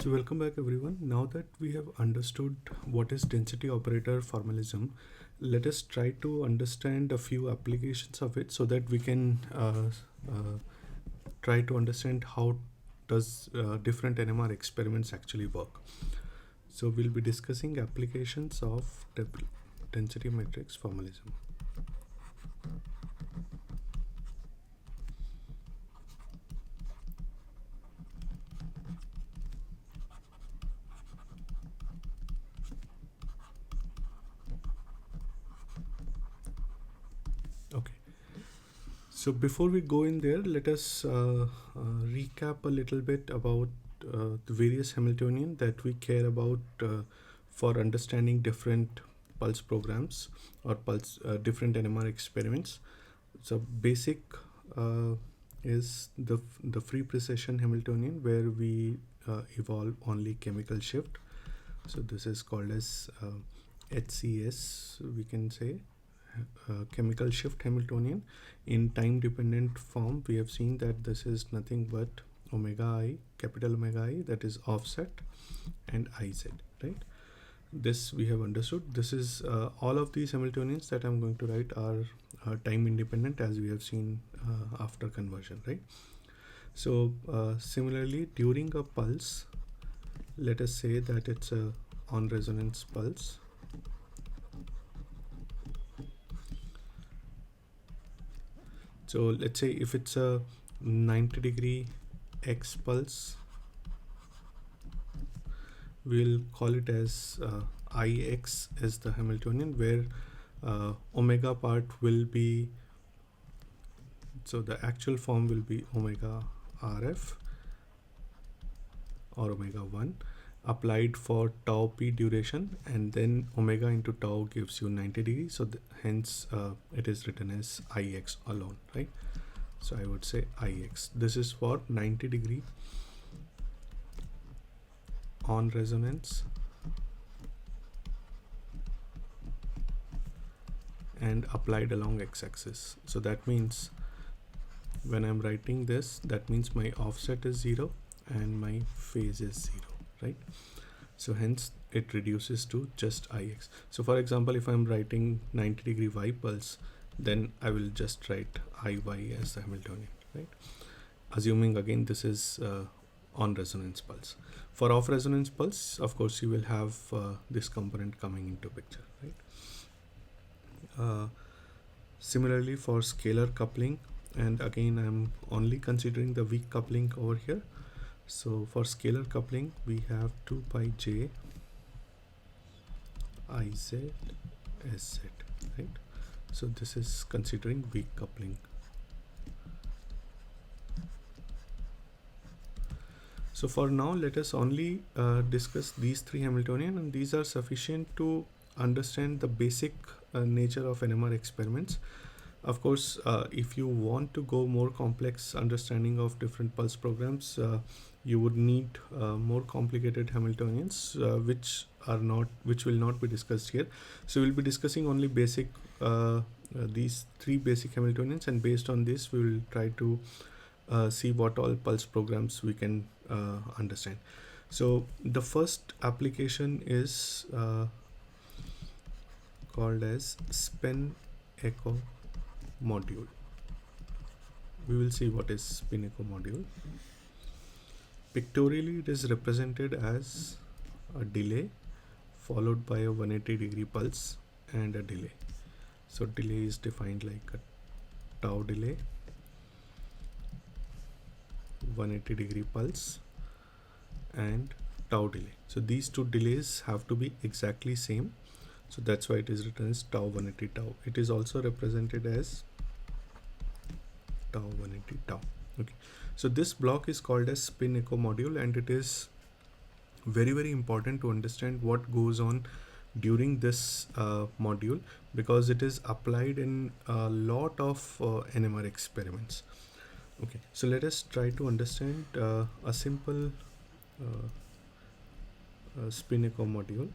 So welcome back everyone. Now that we have understood what is density operator formalism, let us try to understand a few applications of it so that we can try to understand how does different NMR experiments actually work. So we'll be discussing applications of density matrix formalism. Okay. So before we go in there, let us recap a little bit about the various Hamiltonian that we care about for understanding different pulse programs or pulse different NMR experiments. So basic uh, is the free precession Hamiltonian where we evolve only chemical shift. So this is called as HCS. We can say chemical shift Hamiltonian. In time dependent form, we have seen that this is nothing but omega I, capital omega I, that is offset, and IZ, right? This we have understood. This is all of these Hamiltonians that I'm going to write are time independent, as we have seen after conversion, right? So similarly, during a pulse, let us say that it's a on resonance pulse. So let's say if it's a 90-degree X pulse, we'll call it as Ix as the Hamiltonian, where omega part will be, so the actual form will be omega RF or omega 1 applied for tau p duration, and then omega into tau gives you 90 degrees, so hence it is written as Ix alone, right? So I would say Ix. This is for 90-degree on resonance and applied along x-axis. So that means when I'm writing this, that means my offset is 0 and my phase is 0, right? So hence it reduces to just Ix. So for example, if I'm writing 90-degree Y pulse, then I will just write Iy as the Hamiltonian, right? Assuming again this is on resonance pulse. For off resonance pulse, of course, you will have this component coming into picture, right? Similarly for scalar coupling, and again I'm only considering the weak coupling over here. So for scalar coupling, we have 2 pi j Iz Sz, right? So this is considering weak coupling. So for now, let us only discuss these three Hamiltonian, and these are sufficient to understand the basic nature of NMR experiments. Of course, if you want to go more complex understanding of different pulse programs, you would need more complicated Hamiltonians, which will not be discussed here. So we'll be discussing only basic these three basic Hamiltonians, and based on this, we will try to see what all pulse programs we can understand. So the first application is called as spin echo module. We will see what is spin echo module. Pictorially, it is represented as a delay followed by a 180-degree pulse and a delay. So delay is defined like a tau delay, 180-degree pulse, and tau delay. So these two delays have to be exactly same. So that's why it is written as tau 180 tau. It is also represented as tau 180 tau. Okay. So this block is called as spin echo module, and it is very important to understand what goes on during this module, because it is applied in a lot of NMR experiments. Okay, so let us try to understand a simple spin echo module.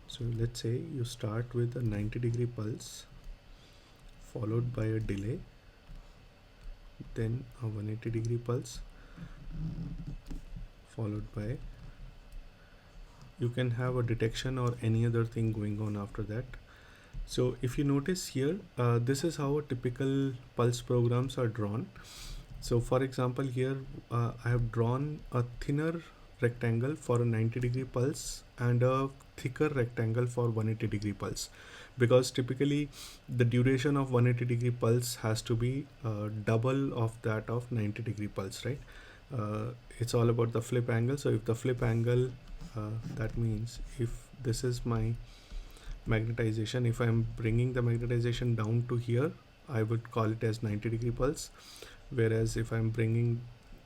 So let's say you start with a 90-degree pulse followed by a delay, then a 180-degree pulse followed by you can have a detection or any other thing going on after that. So if you notice here, this is how a typical pulse programs are drawn. So for example here, I have drawn a thinner rectangle for a 90-degree pulse and a thicker rectangle for 180-degree pulse, because typically the duration of 180-degree pulse has to be double of that of 90-degree pulse, right? It's all about the flip angle. So if the flip angle, that means if this is my magnetization, if I'm bringing the magnetization down to here, I would call it as 90-degree pulse, whereas if I'm bringing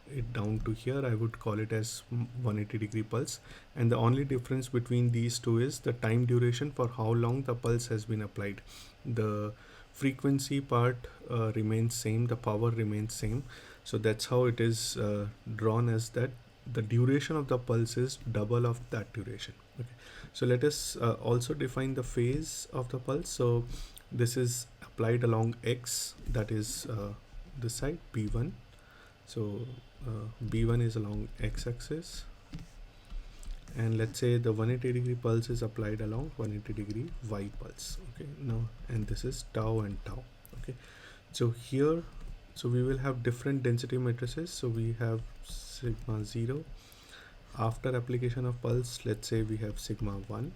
it down to here, I would call it as 180-degree pulse. And the only difference between these two is the time duration for how long the pulse has been applied. The frequency part remains same, the power remains same. So that's how it is drawn, as that the duration of the pulse is double of that duration. Okay, so let us also define the phase of the pulse. So this is applied along x, that is this side b1. So b1 is along x-axis, and let's say the 180-degree pulse is applied along 180-degree y pulse. Okay, now, and this is tau and tau. Okay, so here, so we will have different density matrices. So we have sigma 0 after application of pulse. Let's say we have sigma 1.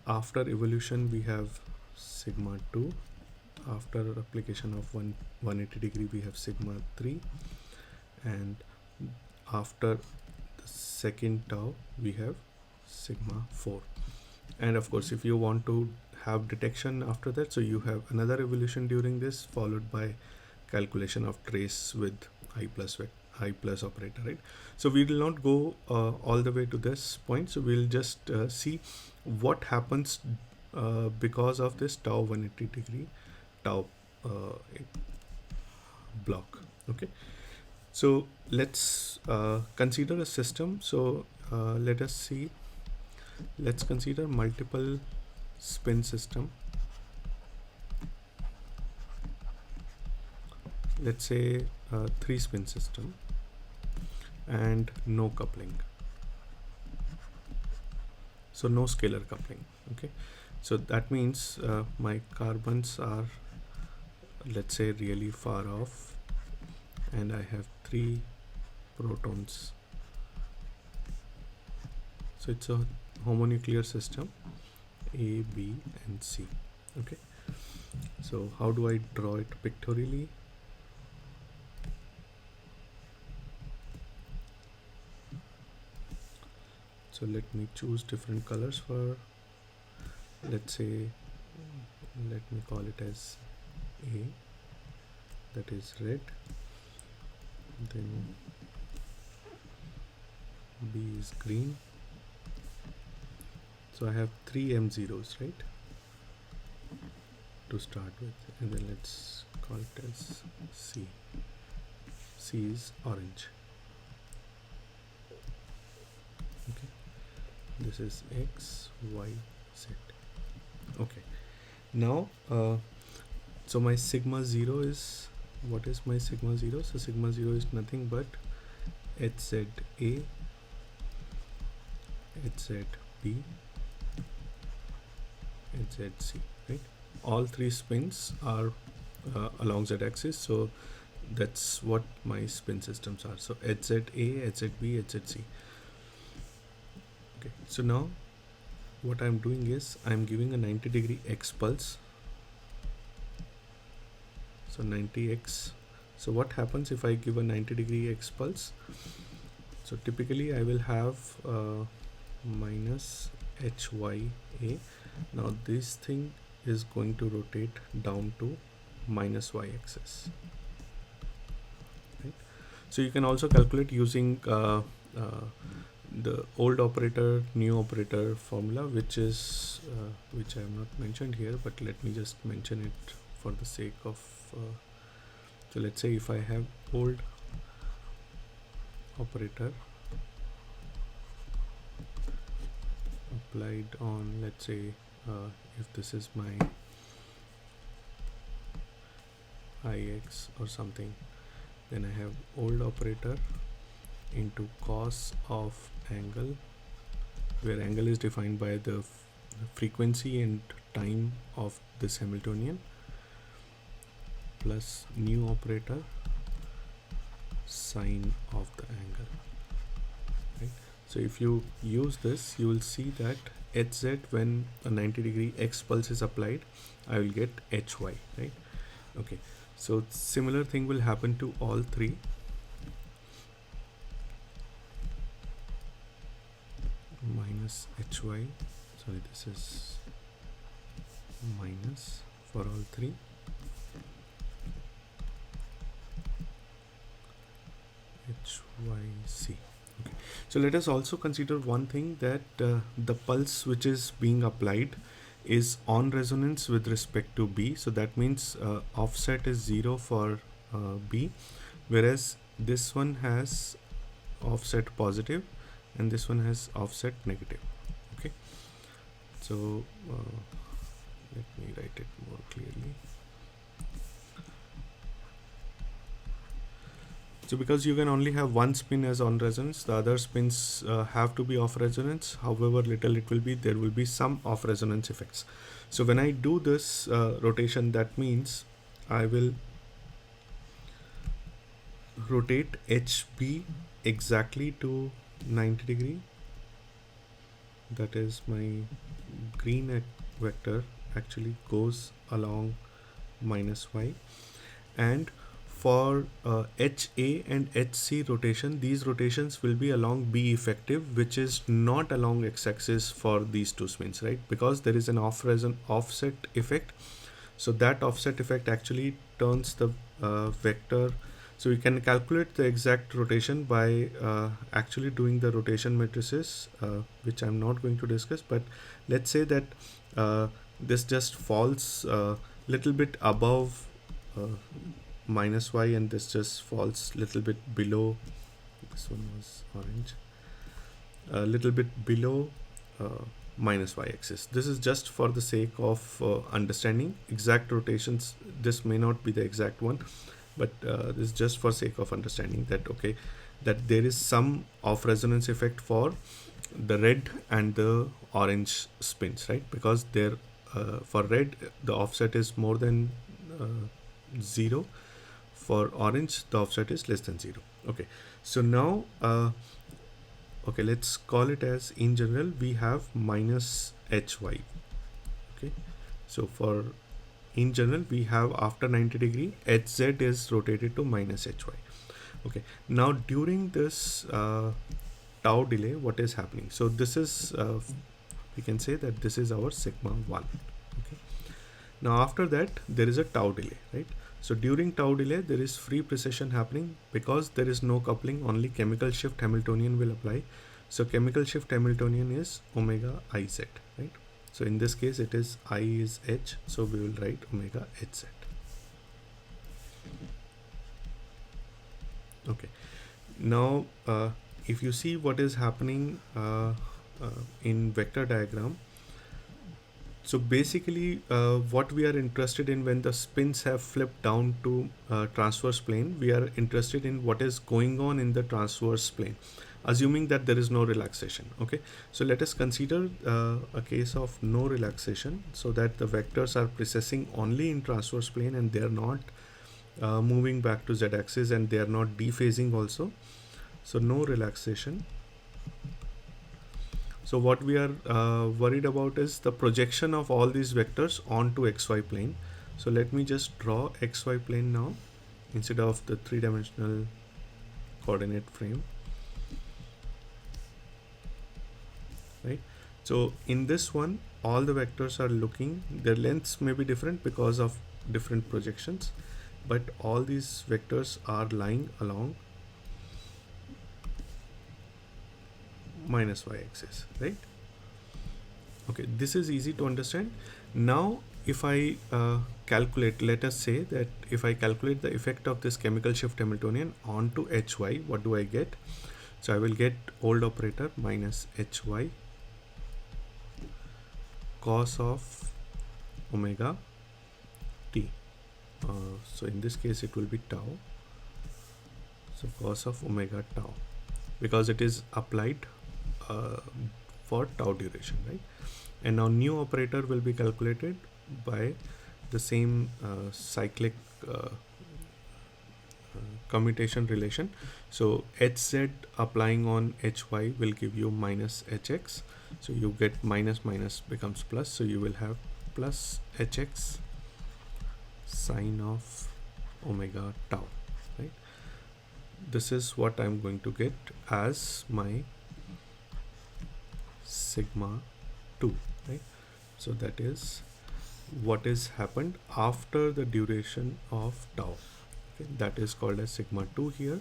After evolution we have sigma 2. After application of 180-degree we have sigma 3, and after the second tau we have sigma 4. And of course, if you want to have detection after that, so you have another evolution during this, followed by calculation of trace with I plus operator, right? So we will not go all the way to this point. So we'll just see what happens because of this tau 180-degree tau block. Okay, so let's consider a system. So let's consider multiple spin system. Let's say 3-spin system and no coupling, so no scalar coupling. Okay, so that means my carbons are, let's say, really far off, and I have 3 protons. So it's a homonuclear system, A, B and C. Okay, so how do I draw it pictorially? So let me choose different colors for, let's say, let me call it as A, that is red, then B is green. So I have 3 M0s, right, to start with, and then let's call it as C. C is orange. Okay, this is X, Y, Z. Okay, now so my sigma 0 is, what is my sigma 0? So sigma 0 is nothing but HZA, HZB, HZC, right? All 3 spins are along Z axis, so that's what my spin systems are. So HZA, HZB, HZC. Okay, so now what I'm doing is I'm giving a 90-degree X pulse. So 90x. So what happens if I give a 90-degree X pulse? So typically I will have minus HYA. Now this thing is going to rotate down to minus Y axis. Right? So you can also calculate using the old operator, new operator formula, which is which I have not mentioned here, but let me just mention it for the sake of so let's say if I have old operator applied on, let's say if this is my Ix or something, then I have old operator into cos of angle where angle is defined by the frequency and time of this Hamiltonian plus new operator sine of the angle, right? So if you use this, you will see that hz, when a 90-degree x pulse is applied, I will get hy, right? Okay, so similar thing will happen to all three. Minus hy, sorry, this is minus for all three. HYC. Okay. So let us also consider one thing, that the pulse which is being applied is on resonance with respect to B. So that means offset is 0 for B, whereas this one has offset positive and this one has offset negative. Okay. So let me write it more clearly. So because you can only have one spin as on resonance, the other spins have to be off resonance. However little it will be, there will be some off resonance effects. So when I do this rotation, that means I will rotate HB exactly to 90 degree. That is, my green vector actually goes along minus y, and for HA and HC rotation, these rotations will be along B effective, which is not along x-axis for these two spins, right? Because there is an offset effect. So that offset effect actually turns the vector. So we can calculate the exact rotation by actually doing the rotation matrices, which I'm not going to discuss. But let's say that this just falls little bit above minus y, and this just falls little bit below. This one was orange, a little bit below minus y axis. This is just for the sake of understanding exact rotations. This may not be the exact one, but this is just for sake of understanding that, okay, that there is some off resonance effect for the red and the orange spins, right? Because there for red the offset is more than 0. For orange the offset is less than 0. Okay, so now okay, let's call it as, in general we have minus hy. Okay, so for in general we have after 90 degree hz is rotated to minus hy. Okay, now during this tau delay, what is happening? So this is we can say that this is our sigma 1. Okay, now after that there is a tau delay, right? So during tau delay there is free precession happening, because there is no coupling, only chemical shift Hamiltonian will apply. So chemical shift Hamiltonian is omega iz, right? So in this case it is I is h, so we will write omega hz. Okay, now if you see what is happening in vector diagram, so basically what we are interested in, when the spins have flipped down to transverse plane, we are interested in what is going on in the transverse plane, assuming that there is no relaxation. Okay, so let us consider a case of no relaxation, so that the vectors are precessing only in transverse plane and they are not moving back to z-axis, and they are not dephasing also. So no relaxation. So what we are worried about is the projection of all these vectors onto xy plane. So let me just draw xy plane now instead of the three-dimensional coordinate frame, right? So in this one, all the vectors are looking, their lengths may be different because of different projections, but all these vectors are lying along minus y axis, right? Okay, this is easy to understand. Now if I calculate, let us say that if I calculate the effect of this chemical shift Hamiltonian onto hy, what do I get? So I will get old operator minus hy cos of omega t. So in this case it will be tau. So cos of omega tau, because it is applied for tau duration, right? And now new operator will be calculated by the same cyclic commutation relation. So hz applying on hy will give you minus hx, so you get minus minus becomes plus, so you will have plus hx sine of omega tau, right? This is what I'm going to get as my sigma 2, right? So that is what is happened after the duration of tau. Okay, that is called as sigma 2 here.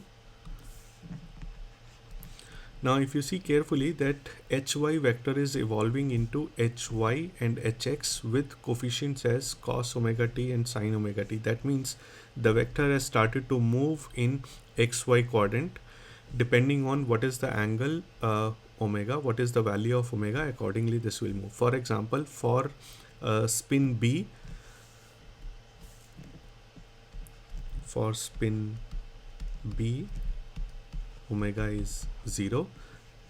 Now if you see carefully that hy vector is evolving into hy and hx with coefficients as cos omega t and sin omega t. That means the vector has started to move in xy quadrant depending on what is the angle omega, what is the value of omega, accordingly this will move. For example, for spin B, omega is 0.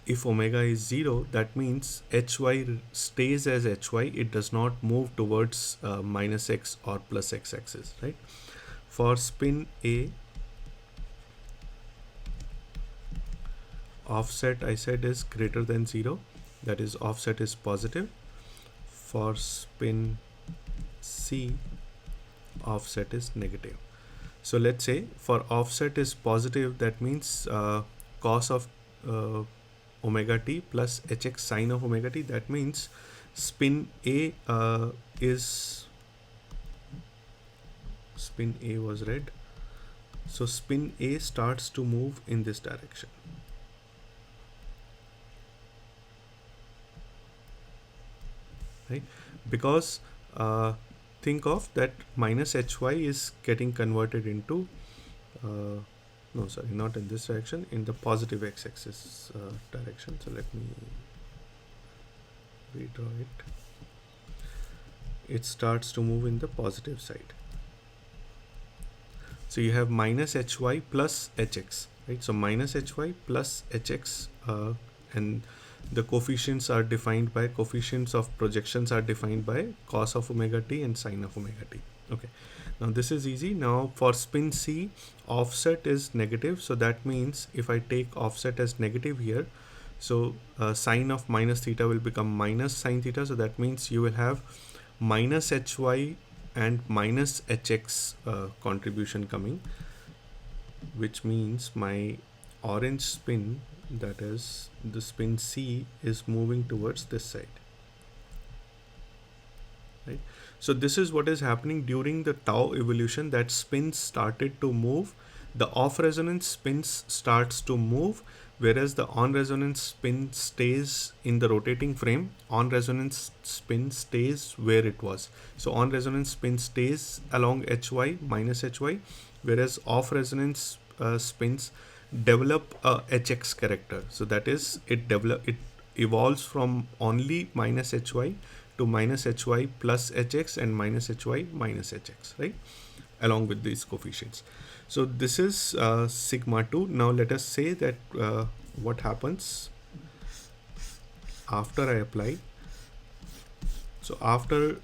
If omega is 0, that means hy stays as hy, it does not move towards minus x or plus x axis, right? For spin A, offset I said is greater than 0, that is offset is positive. For spin C, offset is negative. So let's say for offset is positive, that means cos of omega t plus hx sine of omega t. That means spin A spin A was red, so spin A starts to move in this direction. Right, because think of that minus hy is getting converted into no, sorry, not in this direction, in the positive x-axis direction. So let me redraw it. It starts to move in the positive side. So you have minus hy plus hx, right? So minus hy plus hx, and the coefficients are defined by, coefficients of projections are defined by cos of omega t and sine of omega t. Okay, now this is easy. Now for spin C, offset is negative, so that means if I take offset as negative here, so sine of minus theta will become minus sine theta, so that means you will have minus hy and minus hx contribution coming, which means my orange spin, that is the spin C, is moving towards this side, right? So this is what is happening during the tau evolution, that spins started to move, the off resonance spins starts to move, whereas the on resonance spin stays in the rotating frame. On resonance spin stays where it was, so on resonance spin stays along hy minus hy, whereas off resonance spins develop a hx character. So that is, it evolves from only minus hy to minus hy plus hx and minus hy minus hx, right, along with these coefficients. So this is sigma 2. Now let us say that what happens after I apply. So after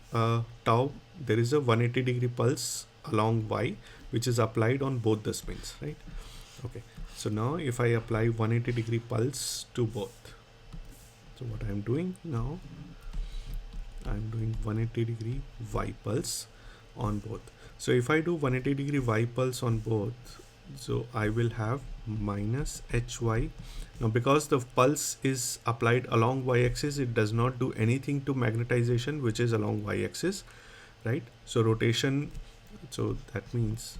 tau, there is a 180 degree pulse along y, which is applied on both the spins, right? Okay, so now if I apply 180 degree pulse to both, so what I am doing now, I am doing 180 degree y pulse on both. So if I do 180 degree y pulse on both, so I will have minus hy. Now because the pulse is applied along y-axis, it does not do anything to magnetization, which is along y-axis, right? So rotation, so that means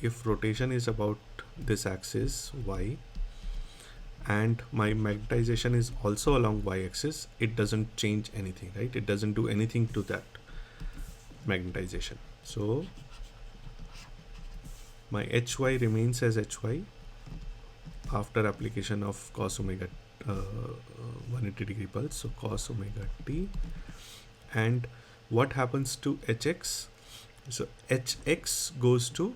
if rotation is about this axis y and my magnetization is also along y-axis, it doesn't change anything, right? It doesn't do anything to that magnetization. So my hy remains as hy after application of cos omega 180 degree pulse, so cos omega t. And what happens to hx? So hx goes to,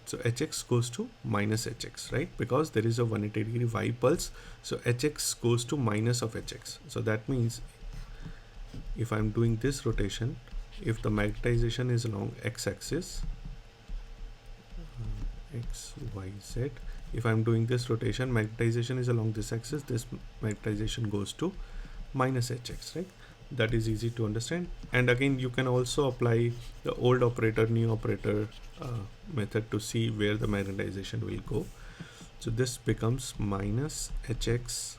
So hx goes to minus hx, right? Because there is a 180 degree y pulse. So hx goes to minus of hx. So that means if I'm doing this rotation, if the magnetization is along x-axis, x, y, z, if I'm doing this rotation, magnetization is along this axis, this magnetization goes to minus hx, right? That is easy to understand. And again, you can also apply the old operator, new operator method to see where the magnetization will go. So this becomes minus hx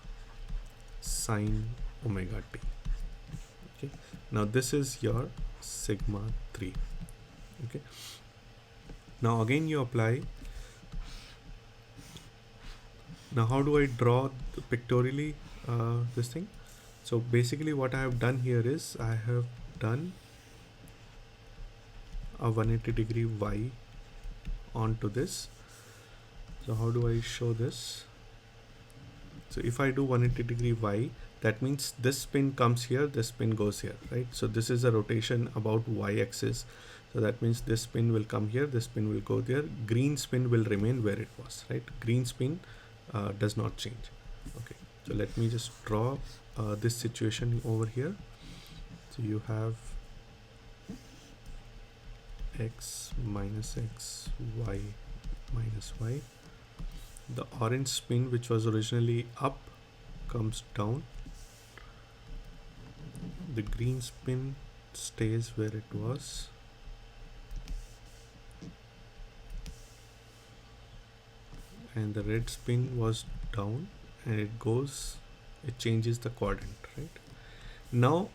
sine omega t. Okay, now this is your sigma 3. Okay, now again you apply. Now how do I draw pictorially this thing? So basically what I have done here is I have done a 180 degree y onto this. So how do I show this? So if I do 180 degree y, that means this spin comes here, this spin goes here, right? So this is a rotation about y-axis. So that means this spin will come here, this spin will go there. Green spin will remain where it was, right? Green spin does not change. Okay, so let me just draw this situation over here. So you have x minus x, y minus y. The orange spin, which was originally up, comes down. The green spin stays where it was. And the red spin was down, and it changes the quadrant, right? Now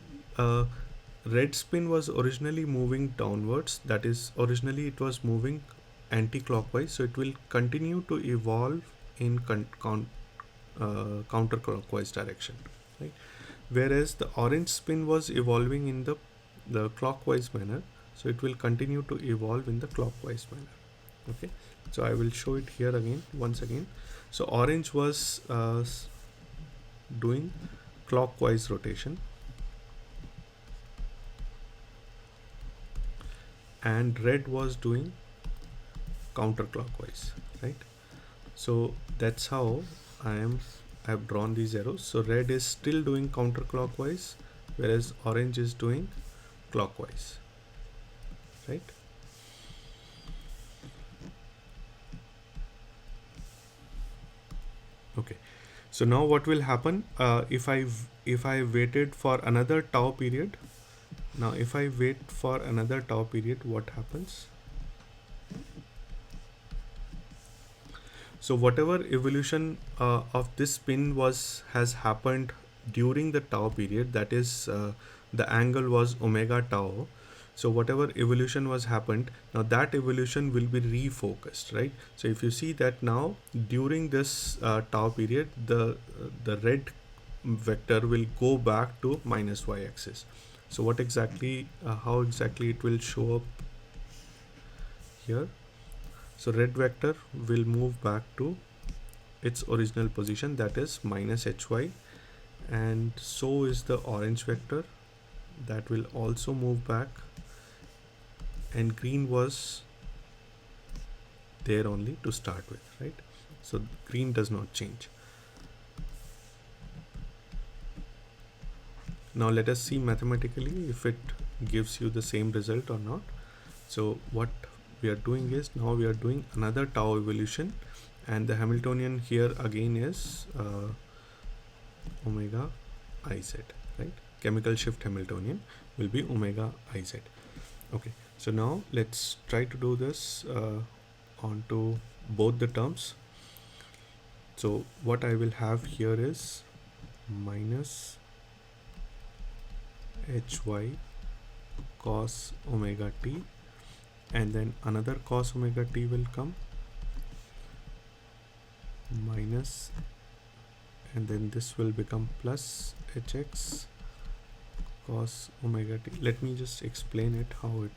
red spin was originally moving downwards, that is originally it was moving anti-clockwise, so it will continue to evolve in counterclockwise direction, right? Whereas the orange spin was evolving in the clockwise manner, so it will continue to evolve in the clockwise manner. Okay, so I will show it here again, once again. So orange was doing clockwise rotation, and red was doing counterclockwise, right? So that's how I have drawn these arrows. So red is still doing counterclockwise, whereas orange is doing clockwise, right? Okay, so now what will happen if I waited for another tau period? Now if I wait for another tau period, what happens? So whatever evolution of this spin has happened during the tau period, that is the angle was omega tau. So whatever evolution was happened, now that evolution will be refocused, right? So if you see that now during this tau period, the red vector will go back to minus y-axis. So what exactly, how exactly it will show up here? So red vector will move back to its original position, that is minus hy, and so is the orange vector, that will also move back, and green was there only to start with, right? So green does not change. Now let us see mathematically if it gives you the same result or not. So what we are doing is, now we are doing another tau evolution, and the Hamiltonian here again is omega iz, right? Chemical shift Hamiltonian will be omega iz. Okay, so now let's try to do this onto both the terms. So what I will have here is minus hy cos omega t, and then another cos omega t will come, minus, and then this will become plus hx cos omega t. Let me just explain it how it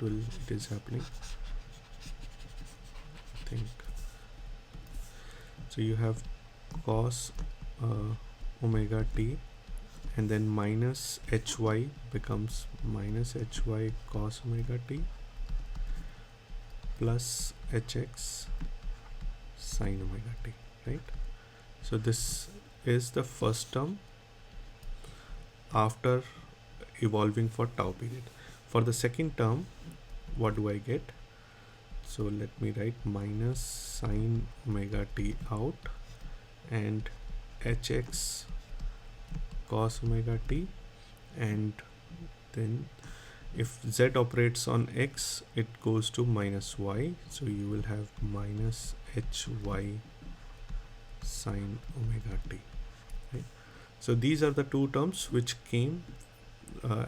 is happening. I think so. You have cos omega t, and then minus hy becomes minus hy cos omega t, plus hx sine omega t, right? So this is the first term after evolving for tau period. For the second term, what do I get? So let me write minus sine omega t out and hx cos omega t, and then if z operates on x, it goes to minus y, so you will have minus hy sine omega t, right? So these are the two terms which came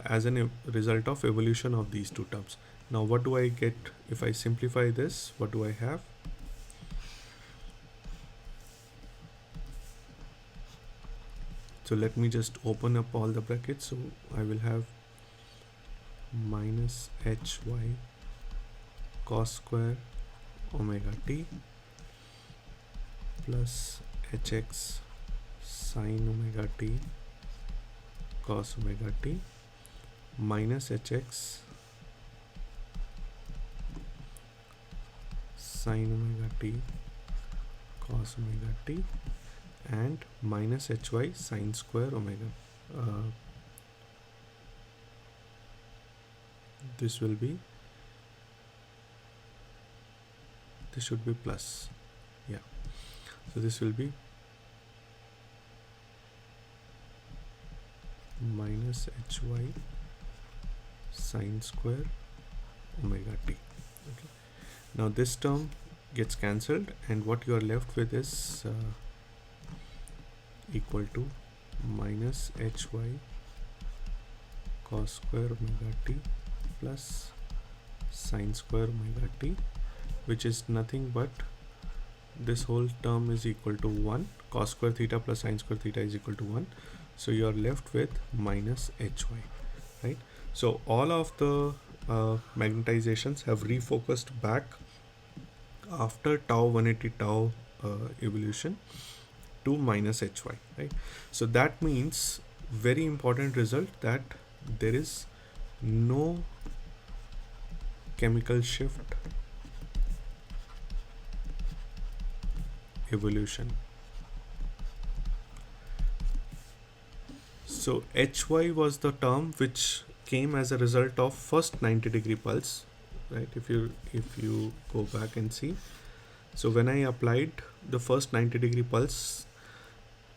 as a result of evolution of these two terms. Now what do I get if I simplify this? What do I have? So let me just open up all the brackets. So I will have minus hy cos square omega t plus hx sine omega t cos omega t minus hx sine omega t cos omega t and minus hy sine square omega. This should be plus, yeah. So this will be minus hy sine square omega t. Okay. Now this term gets cancelled, and what you are left with is equal to minus hy cos square omega t plus sine square omega t, which is nothing but this whole term is equal to 1. Cos square theta plus sine square theta is equal to 1. So you are left with minus hy, right? So all of the magnetizations have refocused back after tau 180 tau evolution to minus hy, right? So that means very important result, that there is no chemical shift evolution. So hy was the term which came as a result of first 90-degree pulse, right? If you go back and see, so when I applied the first 90-degree pulse,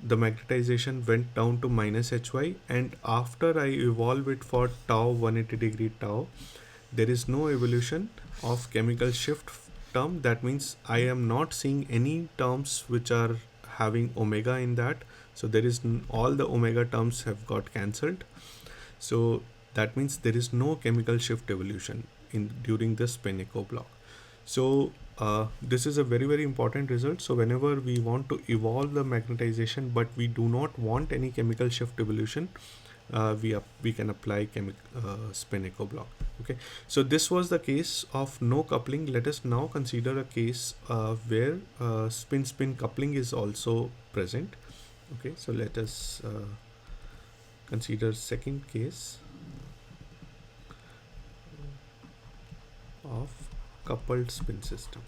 the magnetization went down to minus hy, and after I evolve it for tau 180-degree tau, there is no evolution of chemical shift term. That means I am not seeing any terms which are having omega in that. So there is all the omega terms have got cancelled. So that means there is no chemical shift evolution during the spin-echo block. So this is a very, very important result. So whenever we want to evolve the magnetization but we do not want any chemical shift evolution, we can apply spin-echo block. Okay, so this was the case of no coupling. Let us now consider a case where spin-spin coupling is also present. Okay, so let us consider second case of coupled spin system.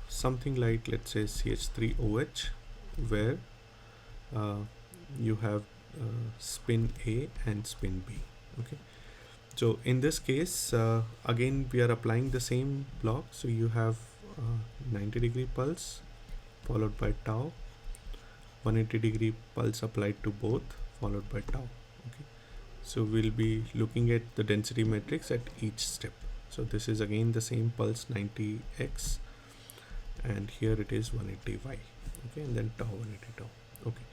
Something like, let's say, CH3OH, where you have spin A and spin B. Okay, so in this case, again we are applying the same block. So you have 90-degree pulse followed by tau, 180-degree pulse applied to both followed by tau. Okay, so we'll be looking at the density matrix at each step. So this is again the same pulse 90x, and here it is 180y. Okay, and then tau 180 tau. Okay,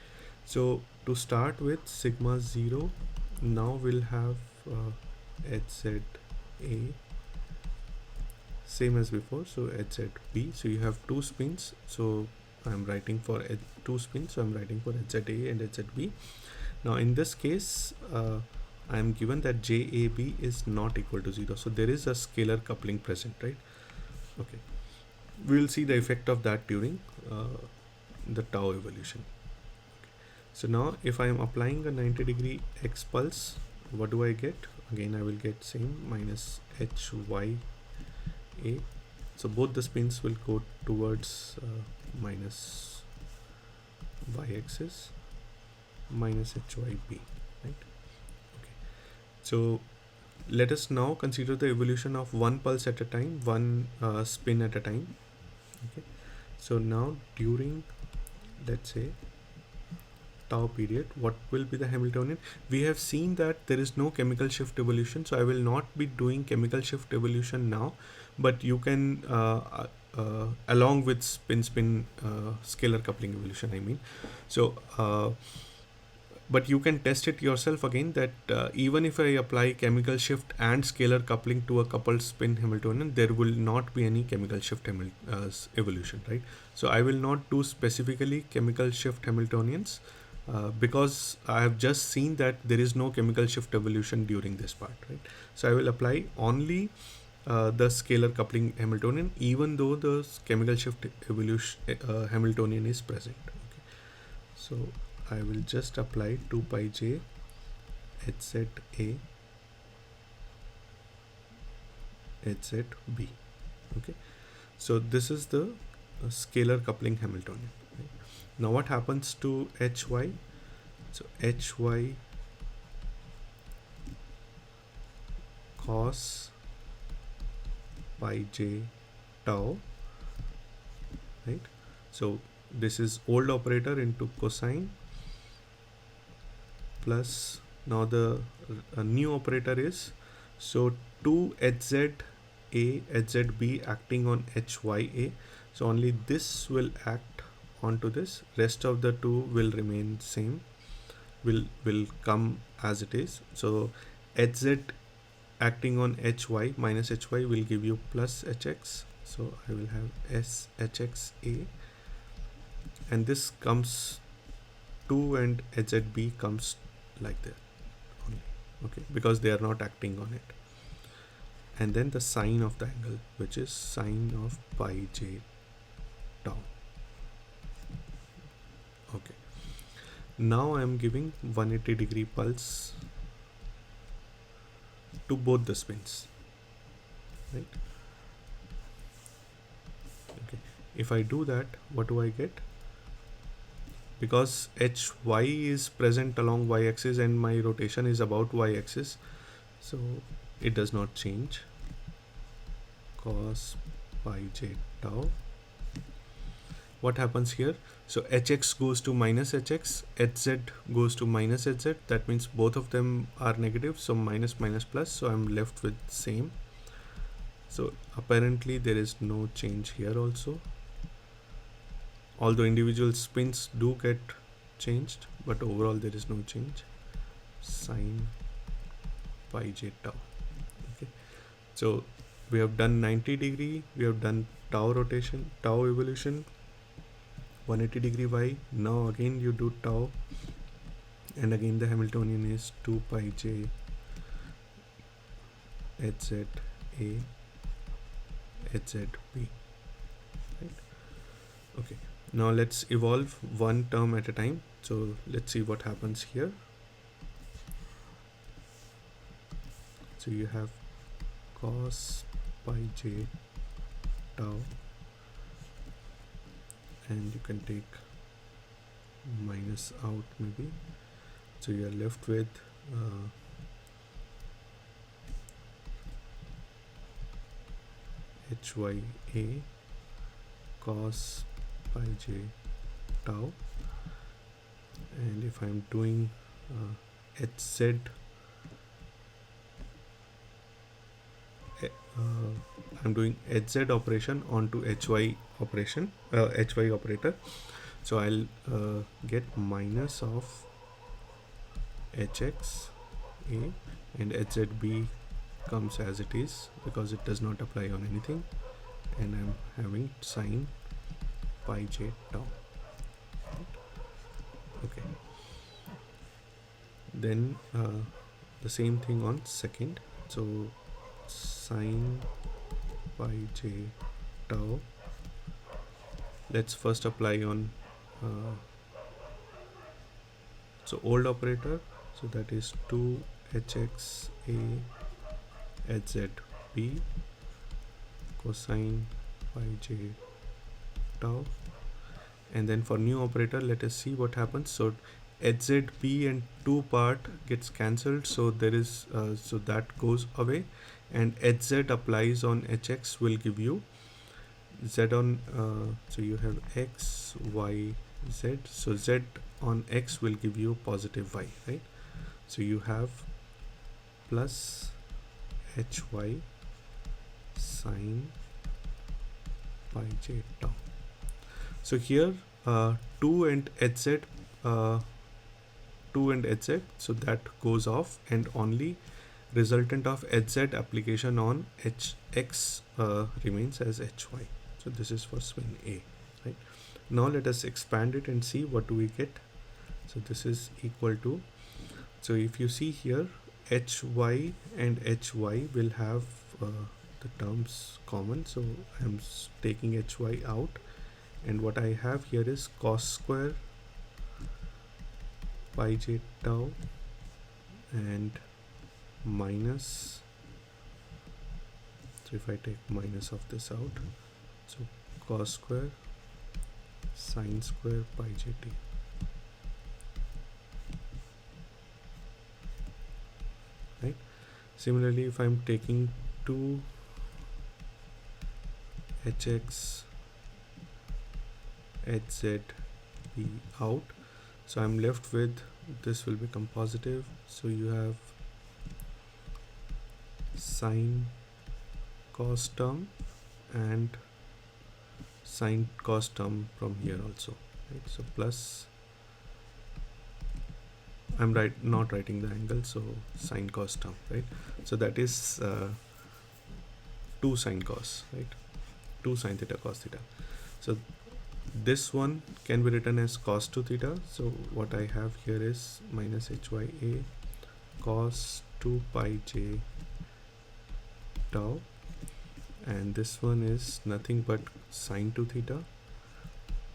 so to start with, sigma 0, now we'll have HZA same as before, so HZB. So you have two spins, so I'm writing for two spins, so I'm writing for HZA and HZB. Now in this case, I am given that JAB is not equal to 0, so there is a scalar coupling present, right? Okay, we will see the effect of that during the tau evolution. Okay. So now if I am applying a 90-degree X pulse what do I get? Again, I will get same minus HYA. So both the spins will go towards minus y-axis minus HYB, right? Okay. So let us now consider the evolution of one pulse at a time, one spin at a time. Okay. So now during, let's say, tau period, what will be the Hamiltonian? We have seen that there is no chemical shift evolution, so I will not be doing chemical shift evolution now, but you can along with spin scalar coupling evolution, I mean. So but you can test it yourself again, that even if I apply chemical shift and scalar coupling to a coupled spin Hamiltonian, there will not be any chemical shift evolution, right? So I will not do specifically chemical shift Hamiltonians because I have just seen that there is no chemical shift evolution during this part, right? So I will apply only the scalar coupling Hamiltonian, even though the chemical shift evolution Hamiltonian is present. Okay. So I will just apply 2 pi j hz A hz B. Okay. So this is the scalar coupling Hamiltonian. Right? Now what happens to Hy? So Hy cos pi j tau, right? So this is old operator into cosine plus now the new operator is, so 2 hz A hz B acting on Hya, so only this will act onto this, rest of the two will remain same, will come as it is. So hz acting on Hy minus Hy will give you plus Hx, so I will have S Hxa, and this comes 2 and HZB comes like that only, okay, because they are not acting on it. And then the sine of the angle, which is sine of pi j tau. Okay. Now I am giving 180 degree pulse to both the spins, right? Okay. If I do that, what do I get? Because Hy is present along y-axis and my rotation is about y-axis, so it does not change. Cos pi j tau. What happens here? So Hx goes to minus Hx, Hz goes to minus Hz, that means both of them are negative, so minus minus plus, so I'm left with same. So apparently there is no change here also, although individual spins do get changed, but overall there is no change. Sine pi j tau. Okay, so we have done 90 degree, we have done tau rotation, tau evolution, 180 degree y. Now again you do tau, and again the Hamiltonian is 2 pi j hz A hz B, right? Okay. Now let's evolve one term at a time. So let's see what happens here. So you have cos pi j tau, and you can take minus out maybe. So you are left with Hya cos pi j tau, and if I'm doing Hz, I'm doing Hz operation onto Hy operation, Hy operator, so I'll get minus of Hx A, and Hzb comes as it is because it does not apply on anything, and I'm having sine pi j tau. Okay, then the same thing on second, so sine pi j tau. Let's first apply on so old operator, so that is 2 hx a hz b cosine pi j tau. And then for new operator, let us see what happens. So hzb and 2 part gets cancelled, so there is so that goes away, and hz applies on hx will give you z on so you have x y z, so z on x will give you positive y, right? So you have plus hy sine pi j tau. So here 2 and hz uh, 2 and hz, so that goes off, and only resultant of hz application on hx remains as hy. So this is for spin A, right? Now let us expand it and see what do we get. So this is equal to, so if you see here, hy and hy will have the terms common, so I'm taking hy out, and what I have here is cos square pi j tau and minus, so if I take minus of this out, so cos square sine square pi j t. Right? Similarly, if I'm taking 2 hx hz b out, so I'm left with, this will become positive, so you have sine cos term and sine cos term from here also, right? So plus, I'm not writing the angle, so sine cos term, right? So that is 2 sine cos, right? 2 sine theta cos theta. So this one can be written as cos 2 theta. So what I have here is minus hya cos 2 pi j tau, and this one is nothing but sine 2 theta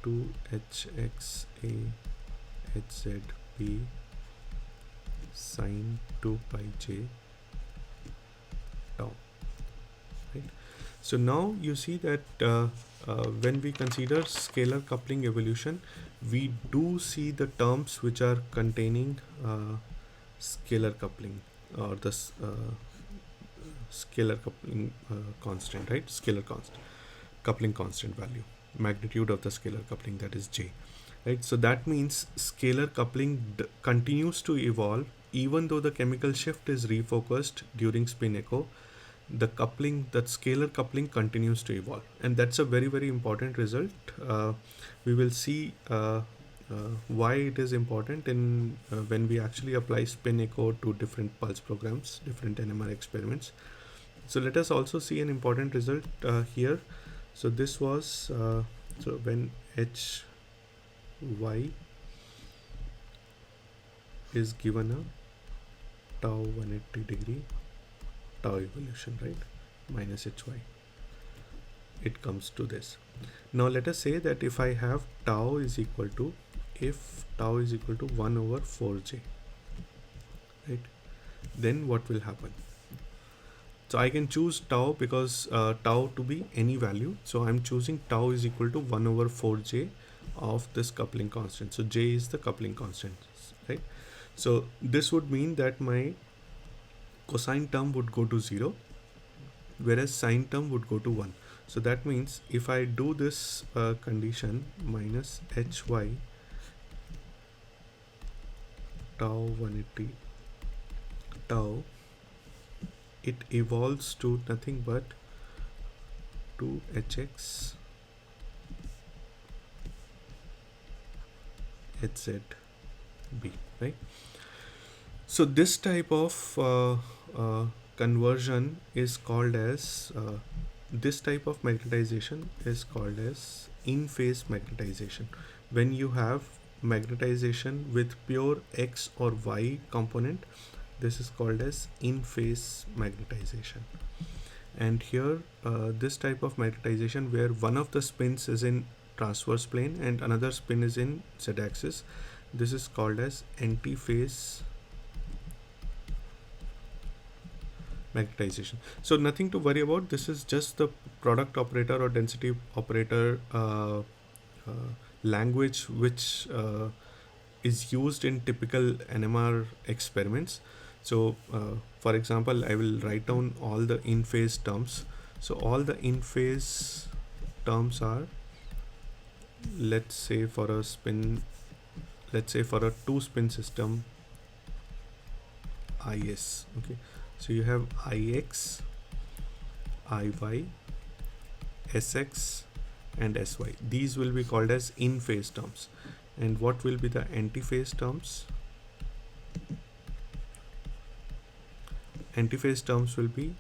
2 hx a hz b sine 2 pi j tau, right? So now you see that when we consider scalar coupling evolution, we do see the terms which are containing scalar coupling, or the scalar coupling constant, right? Scalar constant, coupling constant value, magnitude of the scalar coupling, that is j, right? So that means scalar coupling continues to evolve even though the chemical shift is refocused during spin echo. The coupling, that scalar coupling continues to evolve, and that's a very, very important result. We will see why it is important in when we actually apply spin echo to different pulse programs, different NMR experiments. So let us also see an important result here. So this was so when hy is given a tau 180 degree tau evolution, right, minus hy, it comes to this. Now let us say that if I have tau is equal to, if tau is equal to 1 over 4j, right, then what will happen? So I can choose tau because tau to be any value, so I'm choosing tau is equal to 1 over 4j of this coupling constant. So j is the coupling constant, right? So this would mean that my cosine term would go to 0, whereas sine term would go to 1. So that means if I do this condition, minus hy tau 180 tau, it evolves to nothing but 2hx hzb, right? So this type of conversion is called as this type of magnetization is called as in-phase magnetization. When you have magnetization with pure x or y component, this is called as in-phase magnetization. And here this type of magnetization where one of the spins is in transverse plane and another spin is in z-axis, this is called as anti-phase magnetization. So nothing to worry about. This is just the product operator or density operator language which is used in typical NMR experiments. So for example, I will write down all the in phase terms. So all the in phase terms are, let's say for a 2 spin system IS. Okay, so you have IX, IY, SX and SY. These will be called as in phase terms. And what will be the antiphase terms? Antiphase terms will be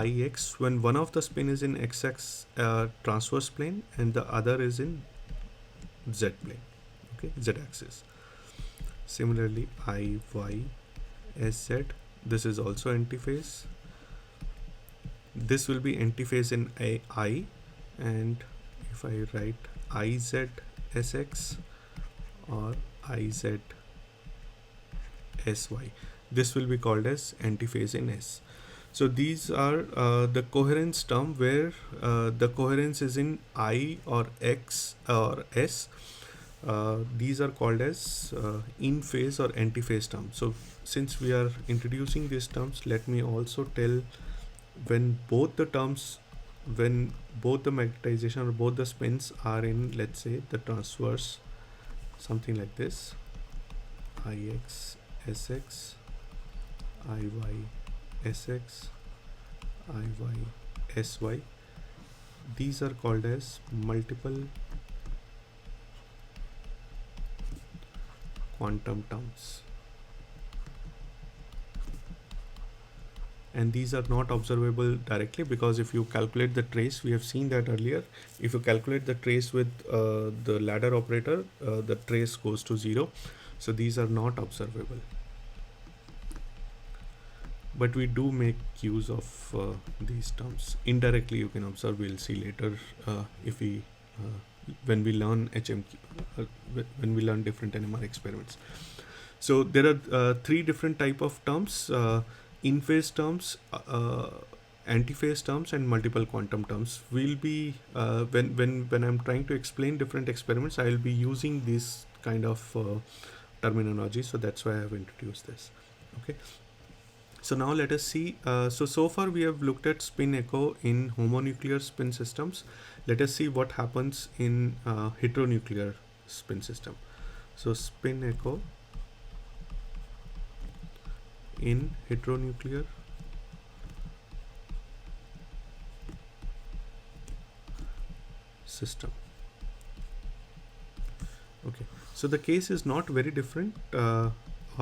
IX when one of the spin is in XX transverse plane and the other is in Z plane, okay, Z axis. Similarly, IY, SZ, this is also antiphase. This will be antiphase in I, and if I write IZ SX or IZ SY, this will be called as antiphase in S. So these are the coherence term where the coherence is in I or X or S. These are called as in phase or antiphase terms. So since we are introducing these terms, let me also tell when both the magnetization or both the spins are in, let's say, the transverse, something like this, IX SX, IY SX, IY SY. These are called as multiple quantum terms, and these are not observable directly because if you calculate the trace, we have seen that earlier, if you calculate the trace with the ladder operator, the trace goes to 0. So these are not observable, but we do make use of these terms indirectly. You can observe, we'll see later if we when we learn HMQ, when we learn different NMR experiments. So there are 3 different type of terms: in phase terms, antiphase terms, and multiple quantum terms. We'll be when I'm trying to explain different experiments, I will be using this kind of terminology. So that's why I have introduced this. Okay. So now let us see. So far we have looked at spin echo in homonuclear spin systems. Let us see what happens in heteronuclear spin system. So spin echo in heteronuclear system. Okay, so the case is not very different or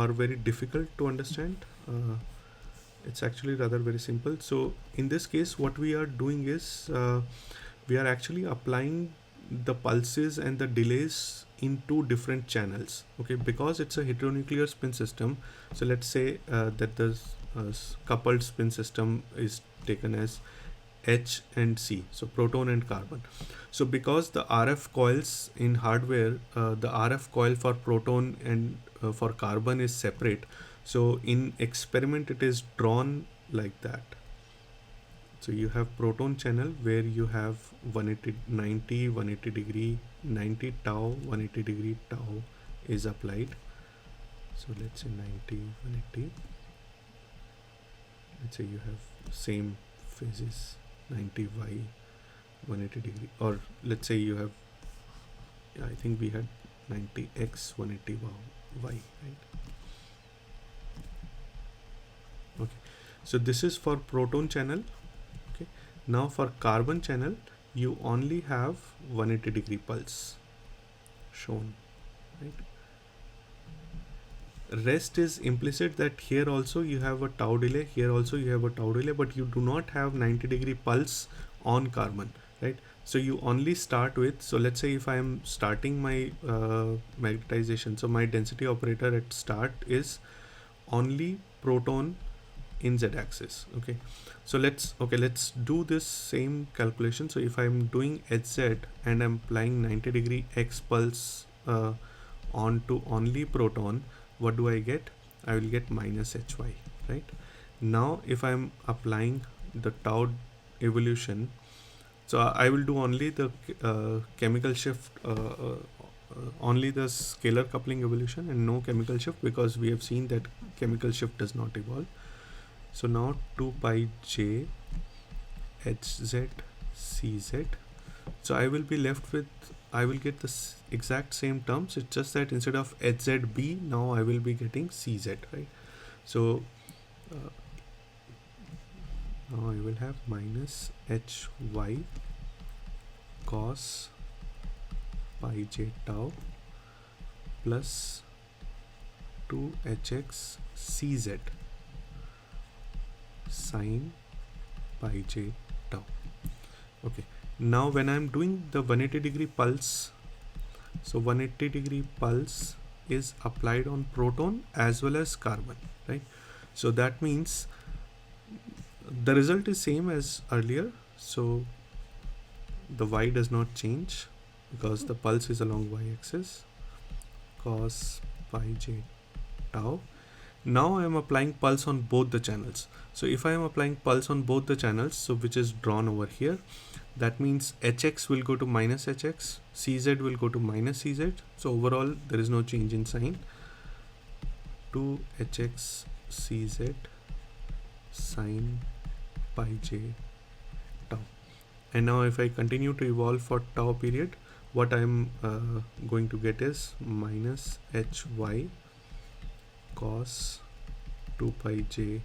very difficult to understand. It's actually rather very simple. So in this case, what we are doing is we are actually applying the pulses and the delays in 2 different channels. Okay, because it's a heteronuclear spin system. So let's say that the coupled spin system is taken as H and C, so proton and carbon. So because the RF coils in hardware, the RF coil for proton and for carbon is separate. So in experiment it is drawn like that. So you have proton channel where you have 90, 180 degree, 90 tau, 180 degree tau is applied. So let's say 90, 180. Let's say you have same phases, 90 y, 180 degree, or let's say you have, I think we had 90 x, 180 y, right? Okay, so this is for proton channel. Okay, now for carbon channel, you only have 180 degree pulse shown, right? Rest is implicit, that here also you have a tau delay, here also you have a tau delay, but you do not have 90 degree pulse on carbon, right? So you only start with, so let's say if I am starting my magnetization, so my density operator at start is only proton in Z axis. Okay, so let's do this same calculation. So if I'm doing HZ and I'm applying 90 degree X pulse onto only proton, what do I get? I will get minus HY, right? Now if I'm applying the tau evolution, so I will do only the chemical shift, only the scalar coupling evolution and no chemical shift, because we have seen that chemical shift does not evolve. So now 2 pi j hz cz. So I will be left with, I will get the exact same terms. It's just that instead of hzb, now I will be getting cz, right? So now I will have minus hy cos pi j tau plus 2hx cz sine pi j tau. Okay, now when I'm doing the 180 degree pulse, so 180 degree pulse is applied on proton as well as carbon, right? So that means the result is same as earlier. So the y does not change because the pulse is along y-axis, cos pi j tau. Now I am applying pulse on both the channels. So if I am applying pulse on both the channels, so which is drawn over here, that means hx will go to minus hx, cz will go to minus cz. So overall there is no change in sign. 2hx cz sine pi j tau. And now if I continue to evolve for tau period, what I am going to get is minus hy cos 2 pi j,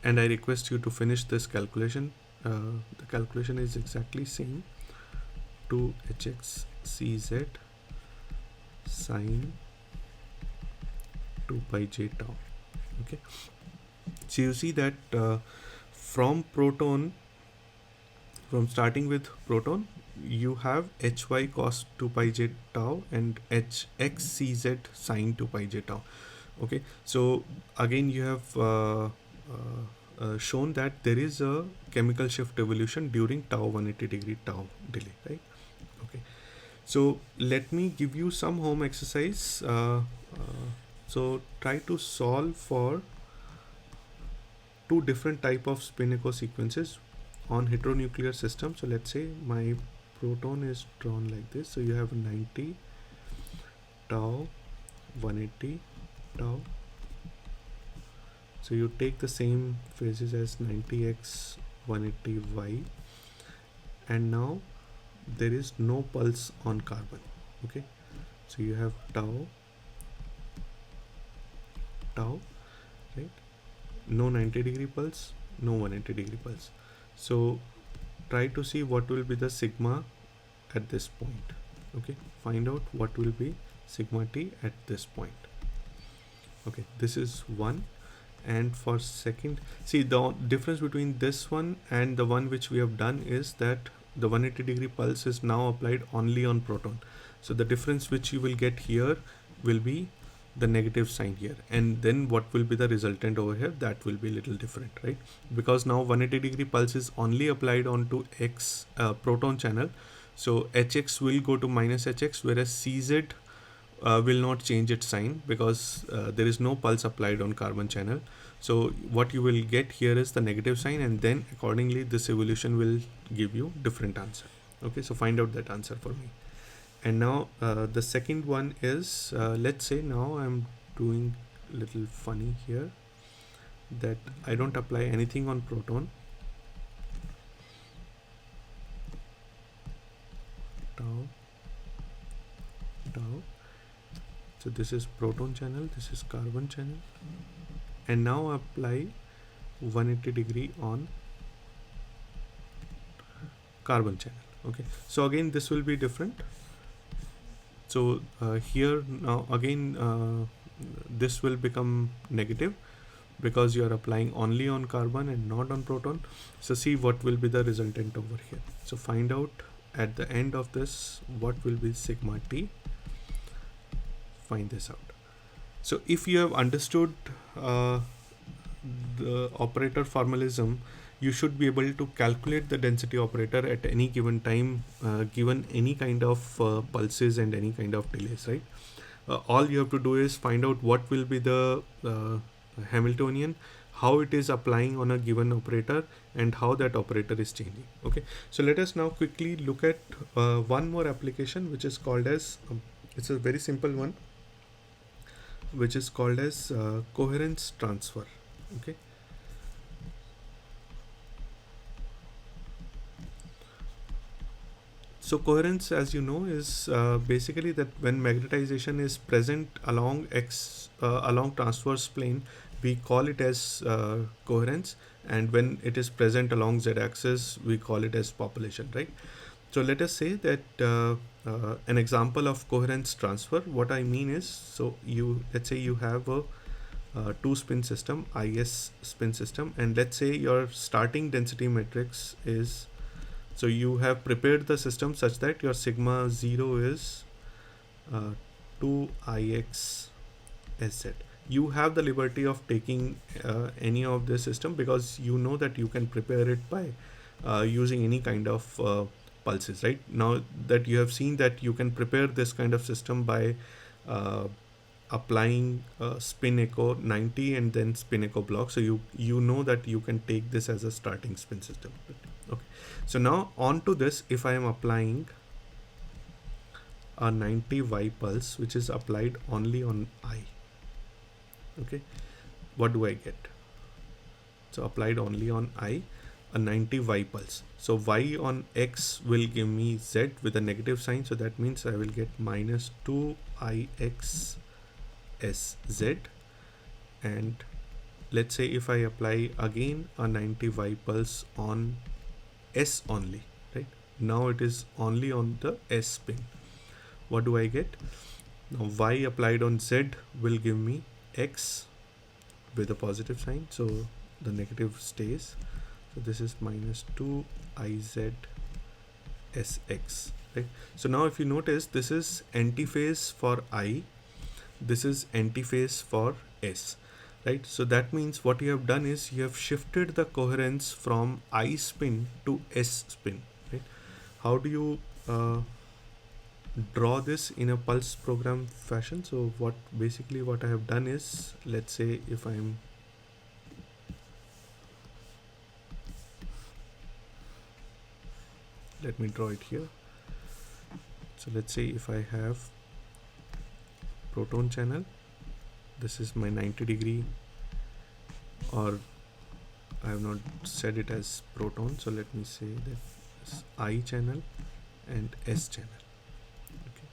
and I request you to finish this calculation. The calculation is exactly same, 2hx cz sine 2 pi j tau. Okay, so you see that from starting with proton, you have hy cos 2 pi j tau and hx cz sine 2 pi j tau. Okay, so again you have shown that there is a chemical shift evolution during tau 180 degree tau delay, right? Okay, so let me give you some home exercise. So try to solve for two different type of spin echo sequences on heteronuclear system. So let's say my proton is drawn like this. So you have 90 tau 180 tau. So you take the same phases as 90x 180y, and now there is no pulse on carbon. Okay, so you have tau, right? No 90 degree pulse, no 180 degree pulse. So try to see what will be the sigma at this point. Okay, find out what will be sigma t at this point. Okay, this is one. And for second, see the difference between this one and the one which we have done is that the 180 degree pulse is now applied only on proton. So the difference which you will get here will be the negative sign here, and then what will be the resultant over here, that will be a little different, right? Because now 180 degree pulse is only applied onto x proton channel, so hx will go to minus hx, whereas cz will not change its sign because there is no pulse applied on carbon channel. So what you will get here is the negative sign, and then accordingly this evolution will give you different answer. Okay, so find out that answer for me. And now the second one is, let's say now I'm doing a little funny here, that I don't apply anything on proton. Tau. So this is proton channel, this is carbon channel, and now apply 180 degree on carbon channel. Okay, so again this will be different. So here now again this will become negative because you are applying only on carbon and not on proton. So see what will be the resultant over here. So find out at the end of this what will be sigma t. Find this out. So if you have understood the operator formalism, you should be able to calculate the density operator at any given time, given any kind of pulses and any kind of delays, right? All you have to do is find out what will be the Hamiltonian, how it is applying on a given operator, and how that operator is changing. Okay, so let us now quickly look at one more application, which is called as it's a very simple one, which is called as coherence transfer. Okay, so coherence, as you know, is basically that when magnetization is present along along transverse plane, we call it as coherence, and when it is present along z-axis, we call it as population, right? So let us say that an example of coherence transfer. What I mean is, so let's say you have a two spin system, IS spin system, and let's say your starting density matrix is, so you have prepared the system such that your sigma 0 is 2ix sz. You have the liberty of taking any of this system, because you know that you can prepare it by using any kind of pulses, right? Now that you have seen that you can prepare this kind of system by uh, applying spin echo 90 and then spin echo block, so you know that you can take this as a starting spin system. Okay, so now on to this, if I am applying a 90y pulse, which is applied only on I, okay, what do I get? So applied only on I, a 90y pulse. So y on x will give me z with a negative sign, so that means I will get minus 2ix sz. And let's say if I apply again a 90y pulse on S only, right? Now it is only on the S spin. What do I get? Now y applied on Z will give me x with a positive sign, so the negative stays. So this is minus 2iz sx, right? So now if you notice, this is antiphase for I, this is antiphase for S, right? So that means what you have done is you have shifted the coherence from I spin to S spin, right? How do you draw this in a pulse program fashion? So what I have done is, let's say if I'm let me draw it here. So let's say if I have proton channel, this is my 90 degree, or I have not said it as proton, so let me say that it's I channel and S channel. Okay,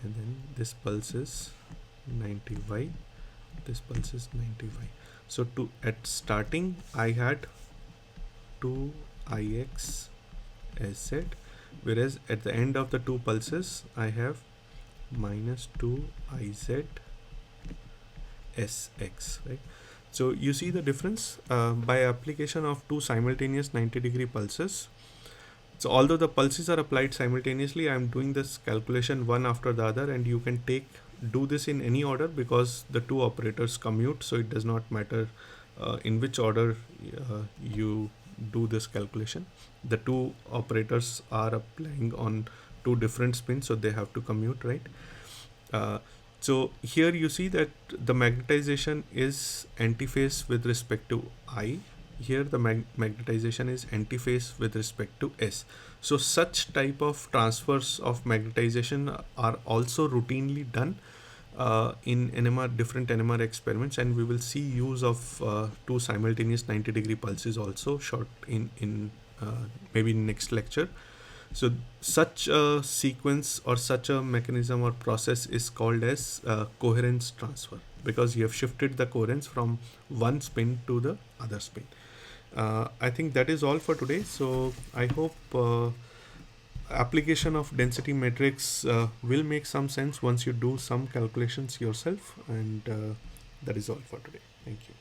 and then this pulse is 90y, this pulse is 90y. So to at starting I had 2ix sz, whereas at the end of the two pulses I have minus 2iz sx, right? So you see the difference by application of two simultaneous 90 degree pulses. So although the pulses are applied simultaneously, I am doing this calculation one after the other, and you can do this in any order because the two operators commute, so it does not matter in which order you do this calculation. The two operators are applying on two different spins, so they have to commute, right? So here you see that the magnetization is antiphase with respect to I. Here the magnetization is antiphase with respect to S. So such type of transfers of magnetization are also routinely done in NMR, different NMR experiments, and we will see use of two simultaneous 90 degree pulses also short in maybe next lecture. So such a sequence or such a mechanism or process is called as coherence transfer, because you have shifted the coherence from one spin to the other spin. I think that is all for today. So I hope application of density matrix will make some sense once you do some calculations yourself, and that is all for today. Thank you.